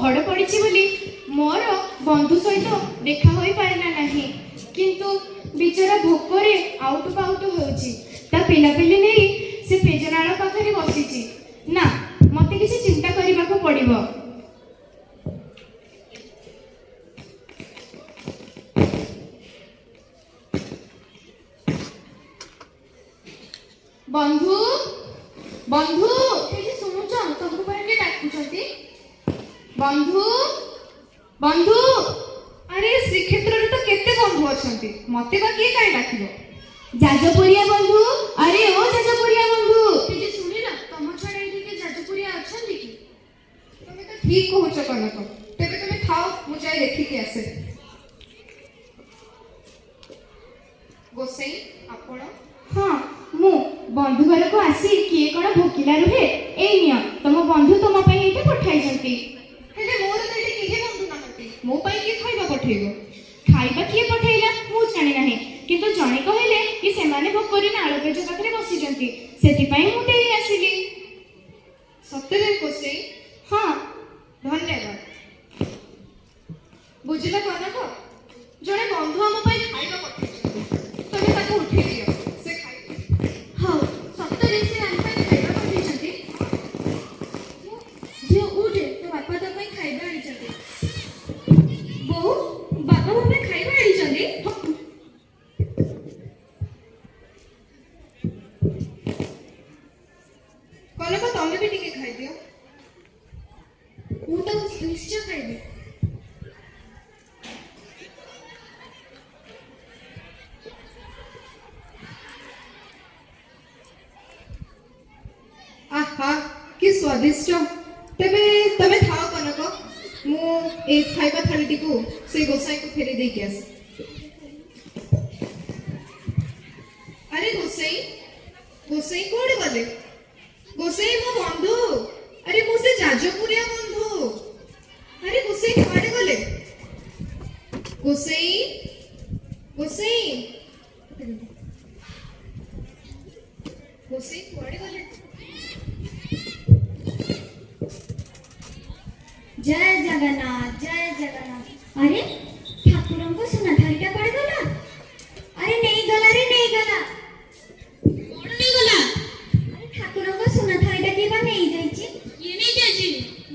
पहड़ पड़ी बोली मोर बंधु सहित देखा हो पारला नहीं किंतु बिचारा भोकरे आउट पाउट होउची ता पिलापिली नहीं से पेजनाल पाखरे बसीची ना मते किसी चिंता करबा को पड़िबो। बंधु बंधु ये सुनुच तुमको पहले डाकुचंती बंधु बंधु अरे श्रीक्षेत्र रे तो केते बंधु अछंती मते बा के काई डाकिबो जाजपुरिया बंधु अरे ओ जाजपुरिया बंधु ये सुनि ना तम छडा एठी के जाजपुरिया अछंती की तमे तो ठीक कहउछ कनक तेबे तमे खाओ मु जाय देखि के आसे। गोसाई आपण हां मु बंधु घर को आसी किए कोन भोकिला रुहे ए निया तम बंधु तम पई एठी पठाई जंती हेले मोर तो एठी किहे बंधु नाहंती मो पई के खाइबा पठेइबो खाइबा किए पठेइला मु जानि नाही किंतु जणे कहले कि से माने भोकरी नाळ पेज पाखरे बसी जंती सेति पई मु देई आसीली। सत्यरे कोसे हां धन्यवाद बुझिला कनक जणे बंधु हम पई खाइबा पठेइ तमे ताको उठेइ दियो से खाइ हां सत्यरे से हम पई खाइबा पठेइ जंती जे उठे तो बापा तो पई खाइबा आनी जंती बो बापा हम पई खाइबा आनी जंती कनक तमे भी टिके खाइ दियो मु तो निश्चय खाइबी। आहा कि स्वादिष्ट तेबे तमे खाओ कनक मु ए खाइबा थालीटी को से गोसाई को फेरे दे के आस। अरे गोसाई गोसाई कोडे गले गोसाई मो बंधु अरे मो से जाजपुरिया बंधु अरे गोसाई कोडे गले गोसाई गोसाई गोसाई कोडे गले जय जगन्नाथ अरे ठाकुर को सुना थारीटा पड़ गला अरे नहीं गला रे नहीं गला कौन नहीं गला अरे ठाकुर को सुना थारीटा के बा नहीं जाईची ये नहीं जाईची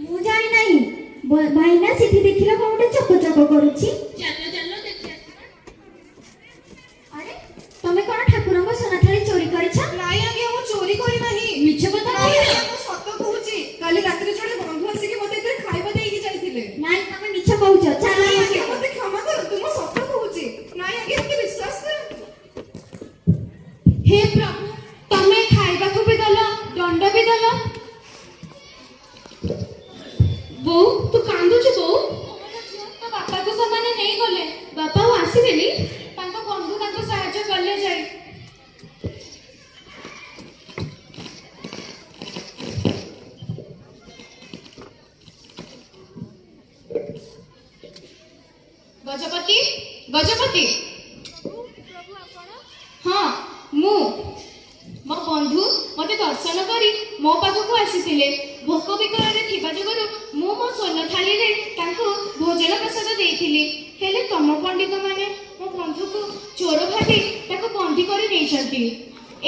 मु जानी नहीं भाई ना सीधी देखिला कोनटे चक चक करूची चलो चलो देखि आसीबा। अरे तमे कोन ठाकुर को सुना थारी चोरी करिछ नाई आगे मु चोरी करी नाही मिछ बता नाही मु सत कहूची काली रात्री जणे बंधु आसी के मते इते खाइबा देई जाइथिले नहीं तमे मिछ कहूछ चल आगे मते क्षमा कर तुम सत कहूची नाई आगे हमके विश्वास कर। हे प्रभु तमे खाइबा को भी दलो दंड भी दलो बो तू कांदु छ बो तो बापा को समाने नहीं गले बापा वो आसीबेनी तांको बंधु तांको सहायता करले जाई गजपति गजपति हाँ मु मो बंधु मते दर्शन करी मो पाखक आसीथिले भोक विकल रे थिबा जगरु मु मो स्वर्ण थाली रे तांको भोजन प्रसाद देइथिली हेले तम पंडित माने मो बंधु को चोर भाबी ताको बंदी करी नै छथि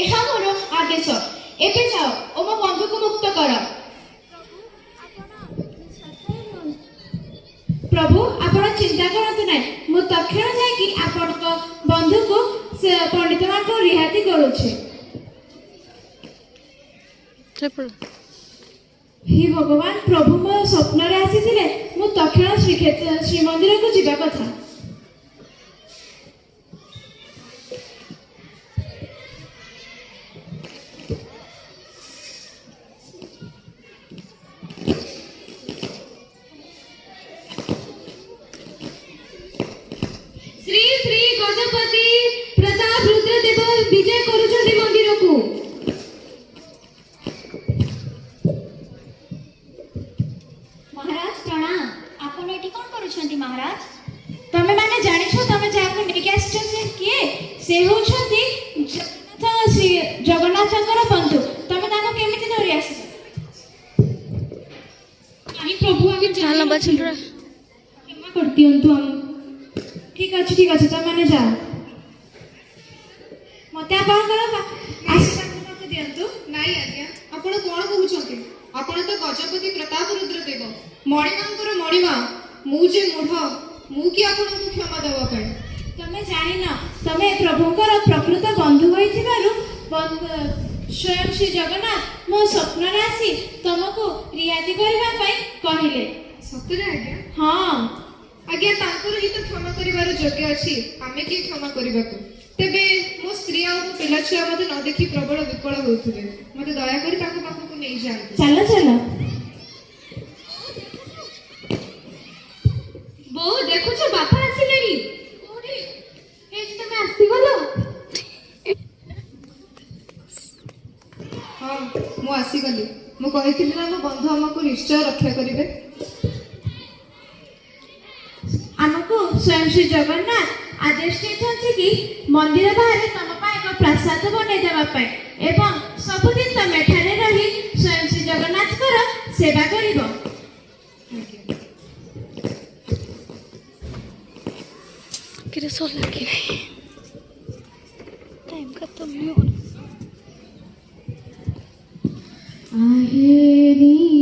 एहा मोर आदेश एबे जाओ ओ मो बंधु को मुक्त कर। प्रभु आपण चिंता करत नै मु तक्षण जाय कि आपण को बंधु को से पंडित मान को रिहाती करू छे। हे भगवान प्रभु मो स्वप्न रे आसीथिले मु तक्षण श्री मंदिर को जिबा कथा श्री श्री गजपति प्रताप रुद्रदेव विजय करूछंती मंदिर को महाराज प्रणाम आपण एठी कोन करूछंती महाराज तमे माने जानि छो तमे जाको नेके आछो से किए से होछंती जगन्नाथ चंद्र बंधु तमे ताको केमिति धरि आसी काहे प्रभु आगे చాలా బాగా क्षमा कर दियंतु हम ठीक अच्छे तुम मैंने जाओ मते आपण करा आशीर्वाद मते दियंतु ନାଇଁ ଆଜ୍ଞା ଆପଣ କଣ କହୁଛନ୍ତି ଆପଣ ତ ଗଜପତି ପ୍ରତାପ ରୁଦ୍ରଦେବ ମଣିମାଙ୍କର ମଣିମା ମୁଁ ଯେ ମୂଢ଼ ମୁଁ କି ଆପଣଙ୍କୁ କ୍ଷମା ଦେବା ପାଇଁ तमे जानिन तमे प्रभुकर प्रकृत बंधु होइथिबारु स्वयं श्री जगन्नाथ मो स्वप्न आसी तुमको रियाती करबा पई कहिले ସତରେ ଆଜ୍ଞା हाँ ଆଜ୍ଞା ତାଙ୍କର ହିଁ ତ କ୍ଷମା କରିବାର ଯୋଗ୍ୟ ଅଛି ଆମେ କିଏ କ୍ଷମା କରିବାକୁ ତେବେ ମୋ ସ୍ତ୍ରୀ ଆଉ ମୋ ପିଲା ଛୁଆ ମୋତେ ନ ଦେଖି ପ୍ରବଳ ବିକଳ ହେଉଥିବେ ମୋତେ ଦୟାକରି ତାଙ୍କ ପାଖକୁ ନେଇଯାଆନ୍ତୁ चलो चलो ବୋଉ ଦେଖୁଛ ବାପା ଆସିଲେଣି କୋଉଠି ଏ ଯେ ତମେ ଆସିଗଲ ହଁ ମୁଁ ଆସିଗଲି ମୁଁ କହିଥିଲି ନା ମୋ ବନ୍ଧୁ ଆମକୁ ନିଶ୍ଚୟ ରକ୍ଷା କରିବେ आमको स्वयं श्री जगन्नाथ आदेश देते कि मंदिर बाहर तुम एक प्रसाद बने देवा एवं सबुदिन तुम एठारे रही स्वयं श्री जगन्नाथ सेवा करिबो किरे सो लगे नहीं टाइम खत्म नहीं हो रहा आहेरी